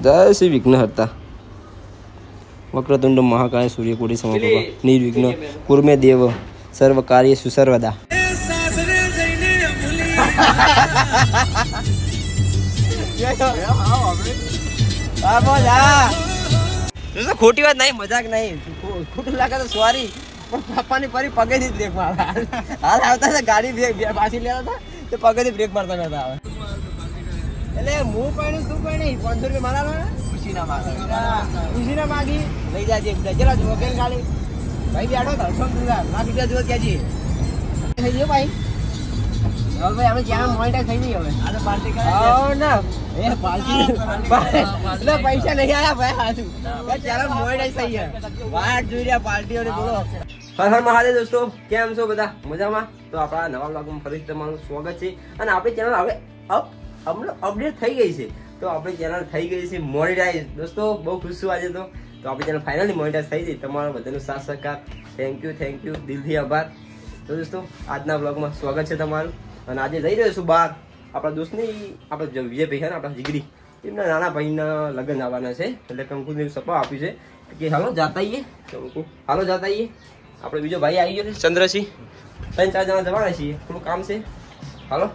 जय श्री विघ्नहर्ता वक्रतुंड महाकाय सूर्यकोटि समप्रभा निर्विघ्न कुर्मे देव सर्व कार्य सुसर्वदा। खोटी बात नहीं, मजाक नहीं, खोटू लागे तो सॉरी, पापा ने परी पगे थी ब्रेक मारा। हाल आता था गाड़ी पाછી लेता था तो पगे थी ब्रेक मारता रहता है। એટલે હું પણ તું પણ 500 રૂપિયા મારા ખુશી ના માગી લઈ જાજે જરા જો વગેરે ગાડી ભાઈ બેઠો ધરસમ દુલા ના બીજા જો કેજી થઈ ગયો ભાઈ હવે ભાઈ આપણે જ્યાં મોનિટાઈઝ થઈ ગઈ હવે આ તો પાર્ટી કરે ઓ ના એ પાર્ટી એટલે પૈસા નહીં આયા ભાઈ હાજુ ચાલો મોનિટાઈઝ થઈ ગયા વાટ જોઈ રહ્યા પાર્ટીઓને બોલો। હર હર મહાદેવ દોસ્તો, કેમ છો બધા? મજામાં? તો આપણા નવા બ્લોગમાં ફરીથી તમારું સ્વાગત છે અને આપણી ચેનલ હવે अपडेट થઈ ગઈ છે। તો આપણી ચેનલ થઈ ગઈ છે મોનેટાઇઝ। દોસ્તો બહુ ખુશ છું આજે તો આપણી ચેનલ ફાઇનલી મોનેટાઇઝ થઈ ગઈ। તમારો બધાનો સાથ સહકાર થેન્ક યુ દિલથી આભાર। તો દોસ્તો આજના બ્લોગમાં સ્વાગત છે તમારું અને આજે જઈ રહ્યો છું બહાર આપણા દોસ્તની આપણે વિજયભાઈ છે ને આપણા જીગરી એમના નાના ભાઈના લગ્ન આવવાના છે એટલે કંકુને સપા આપ્યું છે કે હાલો જાતા આવીએ કંકુ હાલો જાતા આવીએ। આપણે બીજો ભાઈ આવી ગયો છે ચંદ્રસિંહ, 3-4 જણા જવાના છીએ, થોડું કામ છે હાલો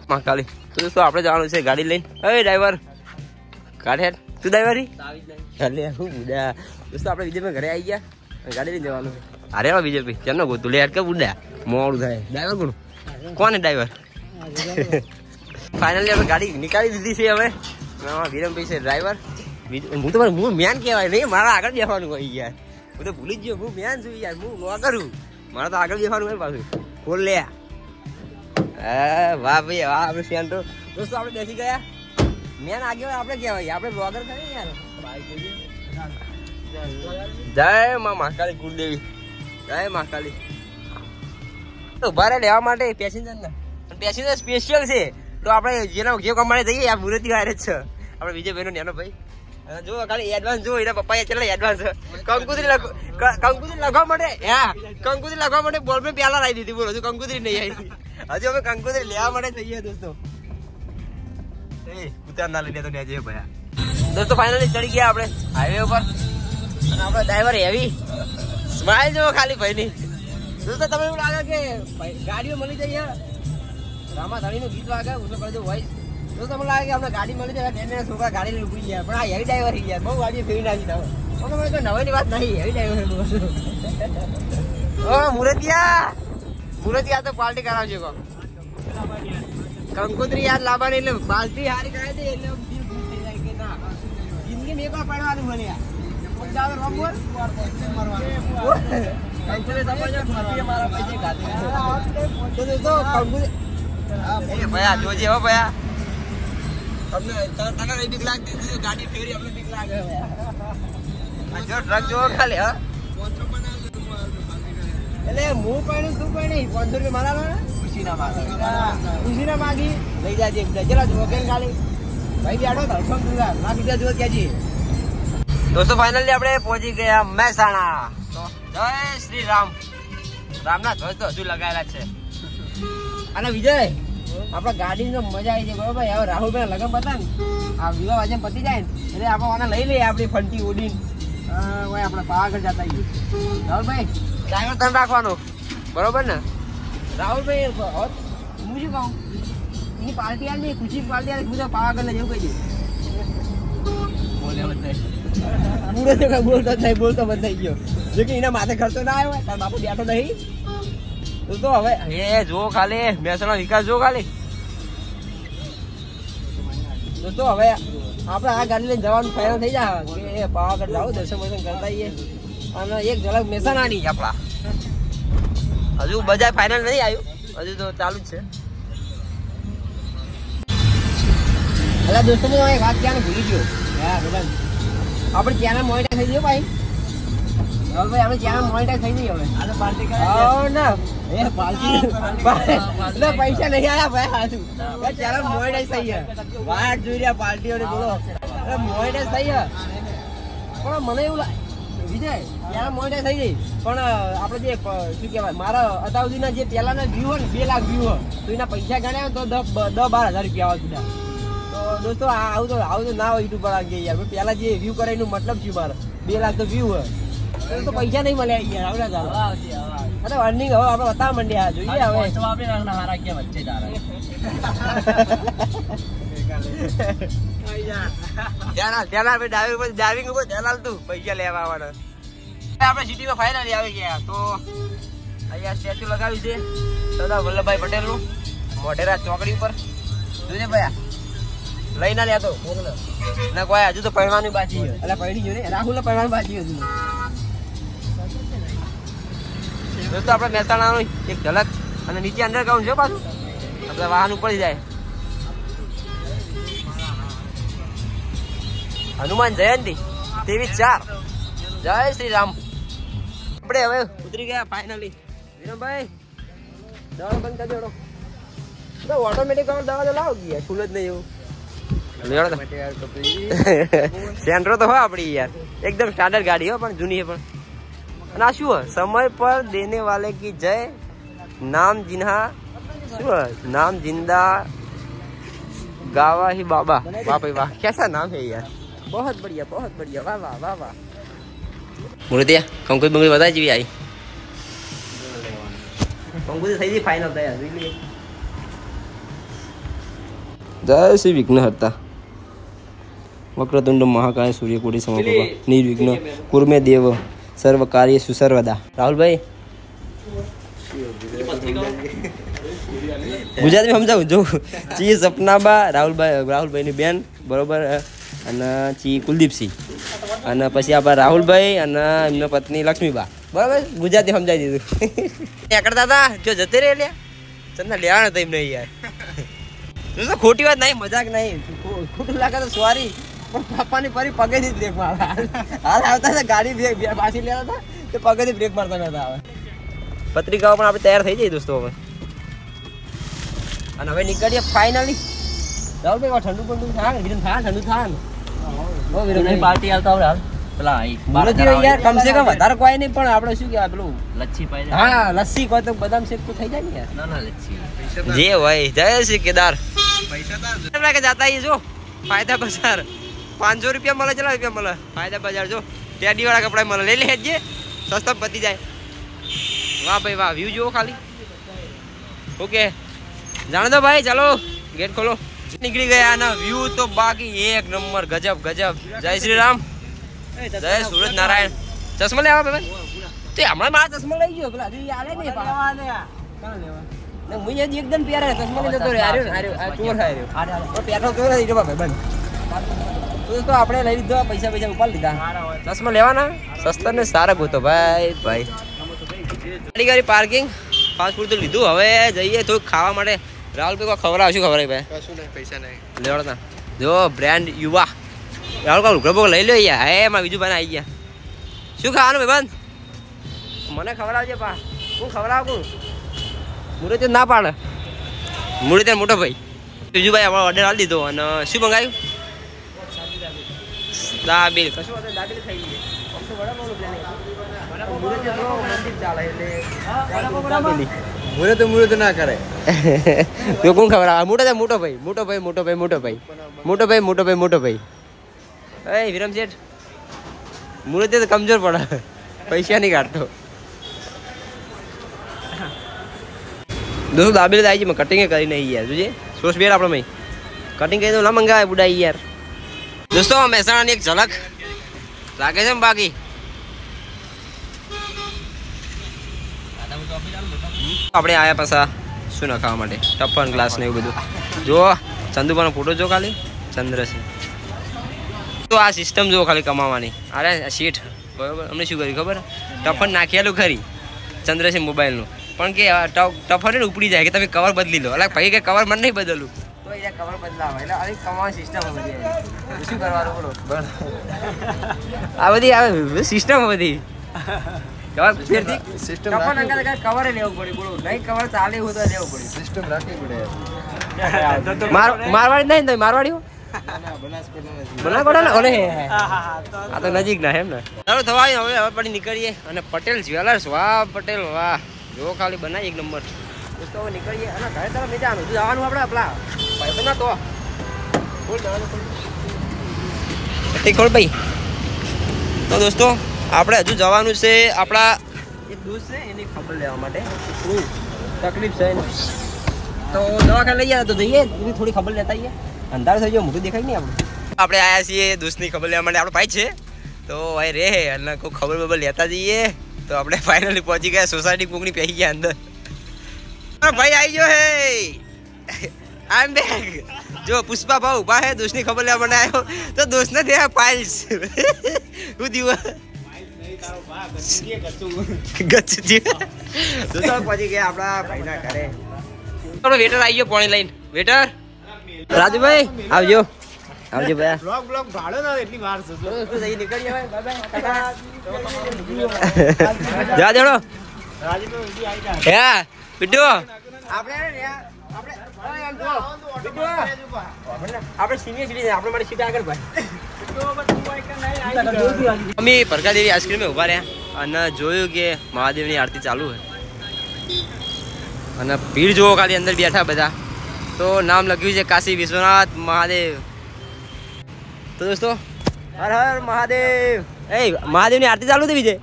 મહાકાલી। તો દોસ્તો આપણે જવાનું છે ગાડી લઈને। અરે ડ્રાઈવર ગાડી હેડ તું ડ્રાઈવરી ચાલે હું બુડા દોસ્તો આપણે વિજયભાઈ ઘરે આવી ગયા ગાડી લઈને જવાનું છે। અરે વાહ વિજયભાઈ કેમનો ગોતું લે હેડ કે બુડા મોડું થાય ડ્રાઈવર કોણ ડ્રાઈવર ફાઇનલી આપણે ગાડી નીકાળી દીધી છે હવે વિરમભાઈ છે ડ્રાઈવર। હું તો હું મેન કહેવાય નહીં, મારા આગળ બેસવાનું હોય યાર, હું તો ભૂલી જ ગયો હું મેન છું યાર, હું લો કરું મારે તો આગળ બેસવાનું હોય પાછું ખોલ લે। વાહ ભાઈ વાહ આપણે સેન્ટરો દોસ્તો આપણે બેસી ગયા મેન આગળ આપણે કહેવાય આપણે બ્લોગર થાય યાર। જય માં મહાકાળી કુળદેવી, જય મહાકાળી। તો ઉભા લેવા માટે પેસેન્જર સ્પેશિયલ છે તો આપણે જેના જે કમાડે જઈએ આ મુરતી વાયર જ છે આપણે વિજયભાઈ નો નેનો ભાઈ। જો ખાલી એડવાન્સ જો એના પપ્પા ચલે એડવાન્સ કંકુતરી લખવા માટે કંકુતરી લખવા માટે બોલ મેં પેલા લાવી દીધી, બોલો કંકુતરી નહીં આવી હજુ અમે કંકુતરી લેવા માટે થઈએ દોસ્તો। ઉતાર ના લઈ લે તો નેજે ભયા દોસ્તો ફાઇનલી ચડી ગયા આપણે હાઈવે ઉપર અને આપણા ડ્રાઈવર હેવી સ્માઈલ જો ખાલી ભાઈની દોસ્તો તમને એવું લાગે કે ગાડીઓ મળી જાય રામાધણીનું ગીત વાગે ઉસો કરજો વોઇસ દોસ્તો મને લાગે કે આપણે ગાડી મળી જાય એને છોકરા ગાડી લઈને ઉભી ગયા પણ આ હેવી ડ્રાઈવર થઈ ગયા બહુ ગાડી ફેરી નાખી તમે નવાની વાત નહીં હેવી ડ્રાઈવર। ઓ મુરતિયા તો પાર્ટી કરાવજો કો કંકોત્રી યાદ લાવવાની એટલે બાલટી હારી કરાવી દે એટલે કે ના જિંદગી મેં એકવાર પડવાનું મને યાર પોતાનો રમવું કંકોત્રી તમારે ફૂટી મારા પૈસે ગાતે તો કંકોત્રી એ ભયા જોજે હો ભયા અમને તને બીક લાગતી ગાડી ફેરી અમને બીક લાગે ભયા જો ટ્રક જો ખાલી હા એટલે હું પણ તું પણ 500 રૂપિયા મારા ખુશી ના માગી લઈ જાજે જરા જો વગેરે ગાડી ભાઈ બેઠો ધરસમ દુલા ના બીજા જો કેજી। દોસ્તો ફાઇનલી આપણે પહોંચી ગયા મહેસાણા। તો જય શ્રી રામ રામના ધ્વજ તો હજુ લગાયેલા છે અને વિજય આપણા ગાડીની મજા આવી છે બરોબર। હવે રાહુલભાઈ લગન પતા ને આ વિવાહ આજે પતી જાય ને એટલે આપણે લઈ લઈએ આપણી ફંટી ઉડીને આપણે પાવાગઢ જતા રાહુલભાઈ ડ્રાઈવર તમે રાખવાનો બરોબર ને રાહુલભાઈ હું શું કહું એની પાર્ટી આવી ખુશી પાર્ટી આવી હું પાવાગઢ ને જેવું કહી દઉં બોલતો બધાઈ ગયો જો કે એના માથે ખર્ચો ના આવ્યો તાર બાપુ બેઠો નહીં તો હવે હે જો ખાલી મહેસાણા વિકાસ જો ખાલી દોસ્તો હવે આપણે આ ગાડી લઈને જવાનું ફાઇનલ થઈ જાય કે પાવાગઢ જાવ દર્શન કરતા આવીએ અને એક ઝલક મહેસાણાની આપણા હજુ બજાર ફાઇનલ નહીં આવ્યું હજુ તો ચાલુ જ છે। એટલે દોસ્તો હું એક વાત ક્યાં ભૂલી ગયો આપણે ચેનલ મોનિટાઈઝ થઈ ગયો ભાઈ ભાઈ આપણે ચેનલ મોનિટાઈઝ થઈ ગઈ હવે આ તો પાર્ટી કરે ના એ પાર્ટી એટલે પૈસા નહીં આયા ભાઈ હાજુ ચેનલ મોનિટાઈઝ થઈ ગયા વાટ જોઈ રહ્યા પાર્ટીઓને બોલો મોનિટાઈઝ થઈ ગયા પણ મને એવું લાગે વિજય ત્યાં મોનિટાઈઝ થઈ ગઈ પણ આપણે જે શું કહેવાય મારા અત્યાર સુધીના જે પહેલાના વ્યૂ હોય ને 2 લાખ વ્યૂ હોય તો એના પૈસા ગણ્યા તો 10-12 હજાર રૂપિયા આવવા દીધા તો દોસ્તો આવું તો ના હોય યુટ્યુબ પર આગે યાર પેલા જે વ્યૂ કરે એનો મતલબ શું મારે 2 લાખ તો વ્યૂ હોય તો પૈસા નહીં મળે યાર આવડા ચાલો અરે અર્નિંગ હવે આપણે બતાવવા માંડ્યા જોઈએ હવે તો આપણે નાના હારા કે વચ્ચે તારે ધ્યાન ડ્રાઈવિંગ ઉપર ડ્રાઈવિંગ ઉપર ધ્યાન તું પૈસા લેવા આવવાના આપણે સિટીમાં ફાઇનલી આવી ગયા તો અહીંયા સ્ટેચ્યુ લગાવ્યું છે સરદાર વલ્લભભાઈ પટેલનું મોઢેરા ચોકડી ઉપર જોજે ભાઈ લઈ ના લેતો ના કોઈ હજુ તો પહેરવાનું બાકી છે એટલે પહેરી ગયો ને રાહુલ પહેરવાનું બાકી હતું દોસ્તો આપણે મહેસાણાનું એક ઝલક અને નીચે અંડરગ્રાઉન્ડ છે પાછું આપણે વાહન ઉપર જાય હનુમાન જયંતિ 23/4 જય શ્રી રામ આપણે હવે ઉતરી ગયા ફાઇનલી વિરમભાઈ દવા બંધ કરી દેડો તો ઓટોમેટિક દવા તો લાવ ગયા ફૂલ જ નહીં એવું સેન્ટ્રો તો હોય આપડી યાર એકદમ સ્ટાન્ડર્ડ ગાડી હો પણ જૂની પણ અને આ શું સમય પર દેને વાલે કી જય નામ जिन्हा શું नाम जिंदा गावा ही बाबा वाह भाई वाह कैसा नाम है यार बहुत बढ़िया वाह वाह वाह वाह मुर्दिया कंकुल बंगली बता जी आई कंकुल सही थी फाइनल था यार रियली जय श्री विघ्नहर्ता वक्रतुंड महाकाय सूर्यकोटि समप्रभा निर्विघ्न कुरु मे देव सर्व कार्य सुसर्वदा राहुल भाई गुजरात में समझाऊ जो ची सपनाबा राहुलभाई ની બેન બરોબર અને ચી કુલદીપસિંહ અને પછી આપણા રાહુલભાઈ અને એમના પત્ની લક્ષ્મીબા બરોબર ગુજરાતી સમજાવી દીધું કરતા હતા જો જતે રે લ્યા ચંદા લેવાના હતા એમને યાર તો ખોટી વાત નહીં મજાક નહીં ખોટું લાગે તો સોરી પણ પાપાની ફરી પગેથી બ્રેક મારતા હાલ આવતા હતા ગાડી પાછી લેતા હતા તો પગેથી બ્રેક મારતા નતા આવે પત્રિકાઓ પણ આપણે તૈયાર થઈ જાય દોસ્તો હવે અને હવે નીકળીએ ફાઇનલી રાહુલભાઈ ઠંડુ ઠંડુ થાય પાર્ટી આવતા હવે હાલ પેલા યાર કમ સે કમ વધારે કોઈ નહીં પણ આપણે શું કહેવાય પેલું લચ્છી પાઈ હા લસ્સી કોઈ તો બદામ શેક તો થઈ જાય ને યાર ના લચ્છી જે હોય જય શ્રી કેદાર પૈસા કે જાતા જો ફાયદા બજાર 500 રૂપિયા મળે ચલા રૂપિયા મળે ફાયદા બજાર જો ટેડી વાળા કપડા મળે લઈ લેજે સસ્તા પતી જાય વાહ ભાઈ વાહ વ્યૂ જુઓ ખાલી ઓકે જાણ દો ભાઈ ચાલો गेट खोलो निकली गया ना व्यू तो बाकी एक नंबर गजब गजब जय श्री राम जय सूरज नारायण चश्मा लेवा भाई ते हमारा मारा चश्मा लई गयो પેલા હજી આલે ને લેવા દે કોણ લેવા ને મુજે એકદમ પ્યારા ચશ્મા લઈ જતો રે આર્યો ચોર આર્યો તો પેટ્રોલ ચોર આવી ગયો ભાઈ બંધ તો આપણે લઈ લીધો પૈસા ઉપાડ લીધા ચશ્મા લેવાના સસ્તા ને સારા ગોતો ભાઈ ગાડી ગાડી પાર્કિંગ ફાસ્ટ ફૂડ તો લીધું હવે જઈએ તો ખાવા માટે રાહુલ ભાઈ કોઈ ખબર આવશું ખબર ભાઈ કશું નહીં પૈસા નહીં લેવડતા જો બ્રાન્ડ યુવા રાહુલ કા લુકડો લઈ લો યાર હે માં બીજું બના આવી ગયા શું ખાવાનું ભાઈ બંધ મને ખબર આવજે પા હું ખબર આવું મુરત ના પાડે મુરત મોટો ભાઈ બીજું ભાઈ આપણે ઓર્ડર આપી દીધો અને શું મંગાવ્યું દાબેલ કશું હતું દાબેલ ખાઈ લઈએ આમ તો વડાપાવનું પ્લાન મુરત જો મંદિર ચાલે એટલે મુરત ના કરે તો કોણ ખબર આવે મોટો ભાઈ એ વિરમ શેઠ મુરત તો કમજોર પડે પૈસા નહીં કાઢતો દોસ્તો દાબેલી આવી છે કટિંગ કરી નહીં યાર જોજે સોસ બેર આપણે ભાઈ કટિંગ કરી તો ના મંગાવે બુડાઈ યાર દોસ્તો મહેસાણાની એક ઝલક લાગે છે બાકી આપણે આયા પાછા શું ના ખાવા માટે ટપ્પન ગ્લાસ ને એવું બધું જો ચંદુબાનો ફોટો જો ખાલી ચંદ્રસિંહ તો આ સિસ્ટમ જો ખાલી કમાવાની અરે શેઠ બરોબર અમને શું કર્યું ખબર ટફન નાખેલું ખરી ચંદ્રસિંહ મોબાઈલનું પણ કે ટફન ને ઉપડી જાય કે તમે કવર બદલી લો એટલે ભાઈ કે કવર મને નહીં બદલું તો અહીંયા કવર બદલાવે એટલે આ કમાવાની સિસ્ટમ બધી શું કરવાનું બોલો આ બધી આવે સિસ્ટમ બધી કવર લેવું પડે બોલો નહીં કવર ચાલે એવું તો લેવું પડે સિસ્ટમ રાખવી પડે મારવાડી નહીં તો મારવાડી બનાસકોડા ને ઓલે આ તો નજીક ના એમ ને ચાલો થવા હવે પડી નીકળીએ અને પટેલ જ્વેલર્સ વાહ પટેલ વાહ જો ખાલી બનાવી એક નંબર દોસ્તો હવે નીકળીએ અને ઘરે તરફ જવાનું જવાનું આપણે આપણા ભાઈ બના તો ખોલ ભાઈ. તો દોસ્તો આપણે હજુ જવાનું છે આપણા એક દોસ્ત છે એની ખબર લેવા માટે શું તકલીફ છે એને. તો દવાખાને લઈ ગયા તો જઈએ એની થોડી ખબર લેતા આવીએ. અંધારું થઈ ગયો મોટું દેખાય નહીં આપણે આવ્યા છીએ દોસ્તની ખબર લેવા માટે. આપણો ભાઈ છે તો ભાઈ રે અને કોઈ ખબર લેતા જઈએ. તો આપણે ફાઇનલી પહોંચી ગયા સોસાયટી કોકની પહેરી ગયા અંદર. ભાઈ આવી ગયો હે આઈ એમ બેક. જો પુષ્પા ભાવ ઉભા હે દોસ્તની ખબર લેવા માટે આવ્યો તો દોસ્ત ને દે ફાઇલ્સ હું દીવા ગચ્છી દોસ્તો પહોંચી ગયા આપણા ભાઈના ઘરે. વેટર આવી ગયો પાણી લઈને. વેટર રાજુભાઈ આવજો આવજો ભાઈ. બ્લોગ ભાડો ના એટલી વાર છે તો જઈ નીકળીએ ભાઈ. બાય બાય જા દેડો રાજુભાઈ આવી જા. હે બિટ્ટુ આપણે સિનિયર સિટીઝન આપણે મારી સીટ આગળ ભાઈ. અમે ભરકાદેવી આઈસ્ક્રીમે ઉભા રહ્યા અને જોયું કે મહાદેવની આરતી ચાલુ છે અને ભીડ જોવો ખાલી અંદર બેઠા બધા. તો નામ લખ્યું છે કાશી વિશ્વનાથ મહાદેવ. તો દોસ્તો હર હર મહાદેવ. એ મહાદેવની આરતી ચાલુ હતી વિજય.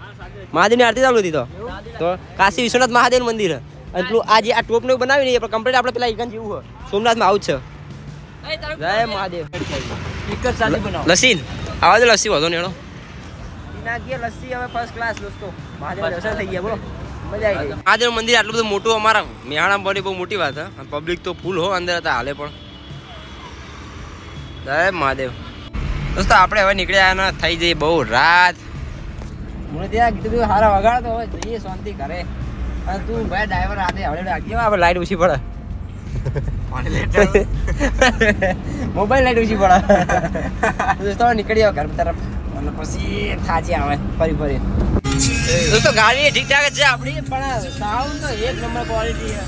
મહાદેવની આરતી ચાલુ હતી તો કાશી વિશ્વનાથ મહાદેવનું મંદિર છે. અને પેલું આ જે આ ટોપને બનાવી નહીં આપણે કમ્પ્લીટ આપણે પેલા ઈકન જેવું હોય સોમનાથમાં આવું જ છે. જય મહાદેવ. લસ્સી આવા દે લસ્સી વધો નેડો નાખીએ લસ્સી હવે ફર્સ્ટ ક્લાસ દોસ્તો. મહાદેવ દર્શન થઈ ગયા બોલો મજા આવી ગઈ. મહાદેવ મંદિર આટલું બધું મોટું અમારા મેહાણા બની બહુ મોટી વાત છે. પબ્લિક તો ફૂલ હો અંદર હતા હાલે પણ. જય મહાદેવ. દોસ્તો આપણે હવે નીકળ્યા ના થઈ જઈએ બહુ રાત. મને ત્યાં કીધું સારા વગાડતો હવે જઈએ શાંતિ ઘરે. અને તું ભાઈ ડ્રાઈવર રાતે હવે રાખજે આપણે લાઈટ ઓછી પડે. મોબાઈલ લાઈટ ઓછી પડે. દોસ્તો નીકળી આવો ઘર તરફ અને પછી થાચી આવે ફરી ફરી. દોસ્તો ગાડી ઠીક ઠાક છે આપણી પણ સાઉન્ડ તો એક નંબર ક્વોલિટી છે.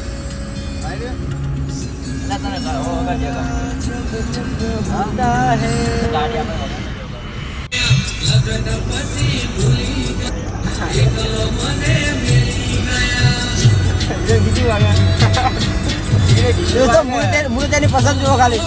મૂર્તિની પસંદ જુઓ ખાલી.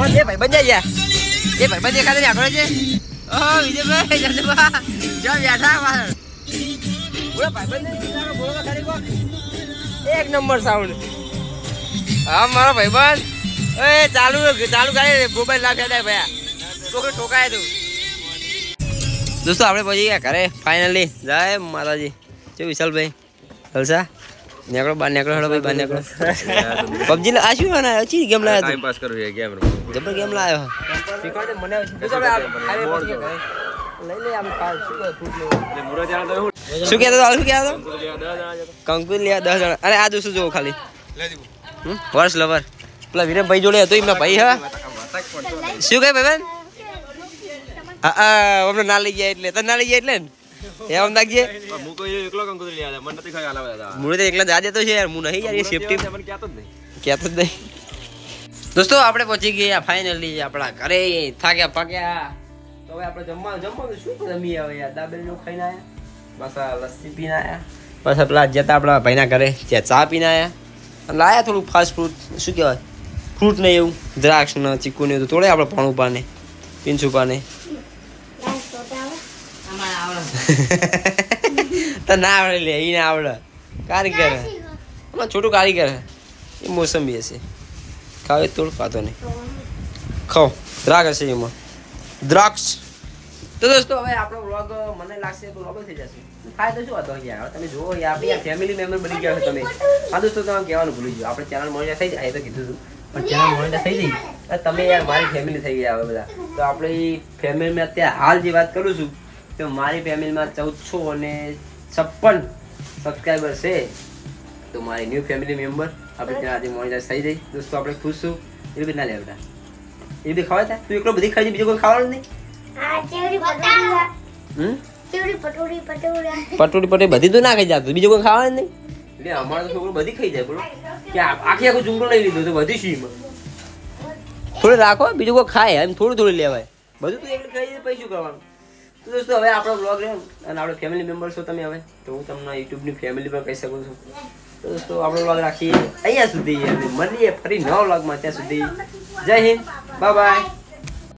જે ભાઈ બંધ જાય એ ભાઈ બંધ દેખાડે આગળ છે. વિજયભાઈ જલવા જો બેઠા બોલો ભાઈ બંધ બોલો એક નંબર સાઉન્ડ. હા મારો ભાઈ બંધ એ ચાલુ ચાલુ ગાડી મોબાઈલ ના ફેદાય ભયા છોકરો ઠોકાય તું. દોસ્તો આપણે પહોંચી ગયા ઘરે ફાઇનલી. જય માતાજી. જો વિશાલભાઈ હલસા નીકળો બહાર નીકળો હેડો ભાઈ બહાર નીકળો. પબજી આ શું ને અચી ગેમ લાવ્યો ટાઈમ પાસ કરું છે ગેમ જબર ગેમ લાવ્યો શીખવાડે મને લઈ લે આમ ખાસ શું કહેતો શું કહેતો કંકુ લ્યા 10 જણા. અરે આ દોસ્તો જોવો ખાલી વર્ષ લવર પેલા વિરેનભાઈ જોડે હતો એમના ભાઈ. હા શું કહે ભાઈ અમને ના લઈ જાય એટલે તને ના લઈ જાય એટલે ને એમ નાખજે. મું તો એકલા જા દેતો છે યાર. હું નહીં યાર સેફટી કહેતો જ નહીં. દોસ્તો આપણે પહોંચી ગયા ફાઇનલી આપણા ઘરે. થાક્યા પાક્યા તો હવે આપણે જમવાનું શું જમી આવે યાર. દાબેલી ખાઈને આવ્યા બસ આ લસ્સી પીને આવ્યા. બસ પેલા જતા આપણા ભાઈના ઘરે ત્યાં ચા પીને આવ્યા અને લાયા થોડું ફાસ્ટ ફ્રૂટ શું કહેવાય ફ્રૂટ ને એવું દ્રાક્ષ ને ચીકુ ને એવું તોડે આપણે પાણું પાને પીંછું પાને. તો ના આવડે લે એ ના આવડે કારીગર હમણાં છોટું કારીગર એ મોસંબી હશે ખાવે થોડું ખાતો નહીં ખાઓ દ્રાક્ષ હશે એમાં દ્રાક્ષ. તો દોસ્તો હવે આપણો વ્લોગ મને લાગશે તો લોબલ થઈ જશે. થાય તો શું હતો યાર તમે જુઓ યાર ફેમિલી મેમ્બર બની ગયા છો તમે. હા દોસ્તો તમે કહેવાનું ભૂલી ગયો આપણે ચેનલ મોનિટાઈઝ થઈ જાય તો કીધું હતું પણ ચેનલ મોનિટાઈઝ થઈ જઈ તમે યાર મારી ફેમિલી થઈ ગયા હવે બધા. તો આપણી ફેમિલીમાં અત્યારે હાલ જે વાત કરું છું તો મારી ફેમિલીમાં 1456 સબસ્ક્રાઈબર છે. તો મારી ન્યૂ ફેમિલી મેમ્બર આપણે ત્યાં આજે મોનિટાઈઝ થઈ જઈ. દોસ્તો આપણે ખુશ છું. એ બી ના લે બેટા એ બી ખવાય થાય. તું એકલો બધી ખાઈ બીજું કોઈ ખાવાનું નહીં. પટોરી બધી તો ના ખાઈ જતું બીજું કોઈ ખાવાનું નહીં. એટલે અમારો તો છોકરો બધી ખાઈ જાય બોલો કે આખી આખું જુંગળો લઈ લીધો તો બધી શી થોડું રાખો, બીજું કોઈ ખાય એમ થોડું લેવાય, બધું તો એકલું ખાઈ પછી શું કરવાનું. તો દોસ્તો હવે આપણો બ્લોગ રહ્યો અને આપણે ફેમિલી મેમ્બર છો તમે હવે, તો હું તમને યુટ્યુબની ફેમિલી પર કહી શકું છું. તો દોસ્તો આપણો બ્લોગ રાખીએ અહીંયા સુધી, મળીએ ફરી નવા બ્લોગમાં. ત્યાં સુધી જય હિન્દ, બાય બાય.